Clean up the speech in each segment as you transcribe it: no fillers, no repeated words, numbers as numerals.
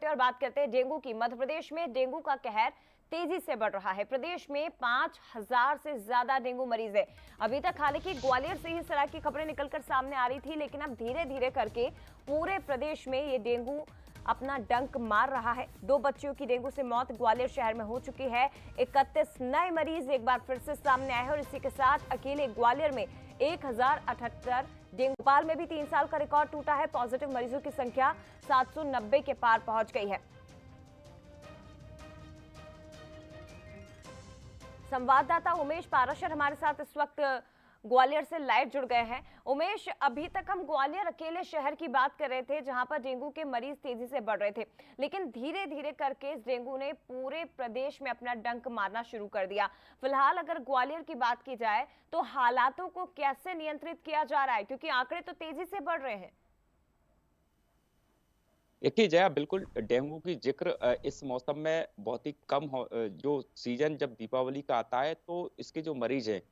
हैं और बात करते हैं डेंगू की। मध्य प्रदेश में डेंगू का कहर तेजी से बढ़ रहा है। प्रदेश में 5,000 से ज्यादा डेंगू मरीज है। अभी तक हालांकि ग्वालियर से ही इस तरह की खबरें निकलकर सामने आ रही थी, लेकिन अब धीरे धीरे करके पूरे प्रदेश में ये डेंगू अपना डंक मार रहा है। 2 बच्चियों की डेंगू से मौत ग्वालियर शहर में हो चुकी है। 31 नए मरीज एक बार फिर से सामने आए हैं और इसी के साथ अकेले ग्वालियर में 1078 डेंगू। भोपाल में भी 3 साल का रिकॉर्ड टूटा है। पॉजिटिव मरीजों की संख्या 790 के पार पहुंच गई है। संवाददाता उमेश पाराशर हमारे साथ इस वक्त ग्वालियर से लाइव जुड़ गए हैं। उमेश, अभी तक हम ग्वालियर अकेले शहर की बात कर रहे थे जहां पर डेंगू के मरीज तेजी से बढ़ रहे थे, लेकिन धीरे धीरे करके इस डेंगू ने पूरे प्रदेश में अपना डंक मारना शुरू कर दिया। फिलहाल अगर ग्वालियर की बात की जाए तो हालातों को कैसे नियंत्रित किया जा रहा है, क्योंकि आंकड़े तो तेजी से बढ़ रहे हैं। देखिए जया, बिल्कुल डेंगू की जिक्र इस मौसम में बहुत ही कम जो सीजन जब दीपावली का आता है तो इसके जो मरीज हैं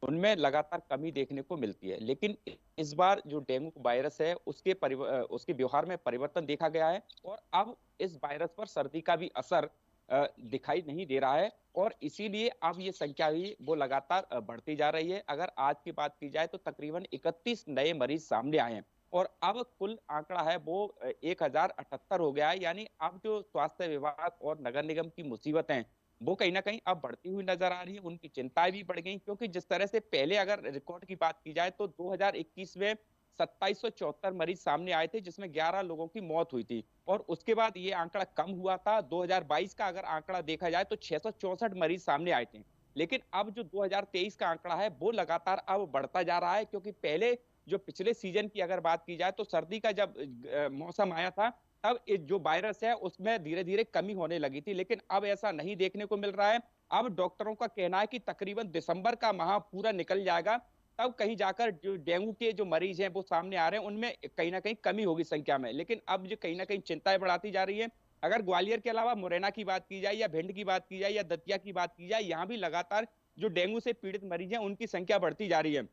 उनमें लगातार कमी देखने को मिलती है। लेकिन इस बार जो डेंगू वायरस है उसके व्यवहार में परिवर्तन देखा गया है और अब इस वायरस पर सर्दी का भी असर दिखाई नहीं दे रहा है और इसीलिए अब ये संख्या भी वो लगातार बढ़ती जा रही है। अगर आज की बात की जाए तो तकरीबन 31 नए मरीज सामने आए हैं और अब कुल आंकड़ा है वो 1078 हो गया है। यानी अब जो स्वास्थ्य विभाग और नगर निगम की मुसीबतें वो कहीं ना कहीं अब बढ़ती हुई नजर आ रही है। उनकी चिंताएं भी बढ़ गई, क्योंकि जिस तरह से पहले अगर रिकॉर्ड की बात की जाए तो 2021 में 2774 मरीज सामने आए थे, जिसमें 11 लोगों की मौत हुई थी और उसके बाद ये आंकड़ा कम हुआ था। 2022 का अगर आंकड़ा देखा जाए तो 664 मरीज सामने आए थे। लेकिन अब जो 2023 का आंकड़ा है वो लगातार अब बढ़ता जा रहा है, क्योंकि पहले जो पिछले सीजन की अगर बात की जाए तो सर्दी का जब मौसम आया था तब जो वायरस है उसमें धीरे धीरे कमी होने लगी थी, लेकिन अब ऐसा नहीं देखने को मिल रहा है। अब डॉक्टरों का कहना है कि तकरीबन दिसंबर का माह पूरा निकल जाएगा, तब कहीं जाकर जो डेंगू के जो मरीज हैं वो सामने आ रहे हैं, उनमें कहीं ना कहीं कमी होगी संख्या में। लेकिन अब जो कहीं ना कहीं चिंताएं बढ़ाती जा रही है। अगर ग्वालियर के अलावा मुरैना की बात की जाए या भिंड की बात की जाए या दतिया की बात की जाए, यहाँ भी लगातार जो डेंगू से पीड़ित मरीज हैं उनकी संख्या बढ़ती जा रही है।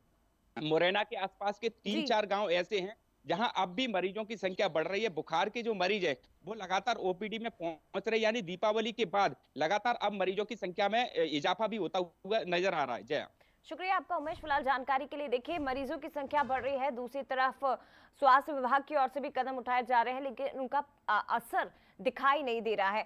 मुरैना के आसपास के तीन जी, चार गांव ऐसे हैं जहां अब भी मरीजों की संख्या बढ़ रही है। बुखार के जो मरीज है वो लगातार ओपीडी में पहुंच रहे हैं, यानी दीपावली के बाद लगातार अब मरीजों की संख्या में इजाफा भी होता हुआ नजर आ रहा है। जय। शुक्रिया आपका उमेश फिलहाल जानकारी के लिए। देखिए, मरीजों की संख्या बढ़ रही है, दूसरी तरफ स्वास्थ्य विभाग की ओर से भी कदम उठाए जा रहे हैं, लेकिन उनका असर दिखाई नहीं दे रहा है।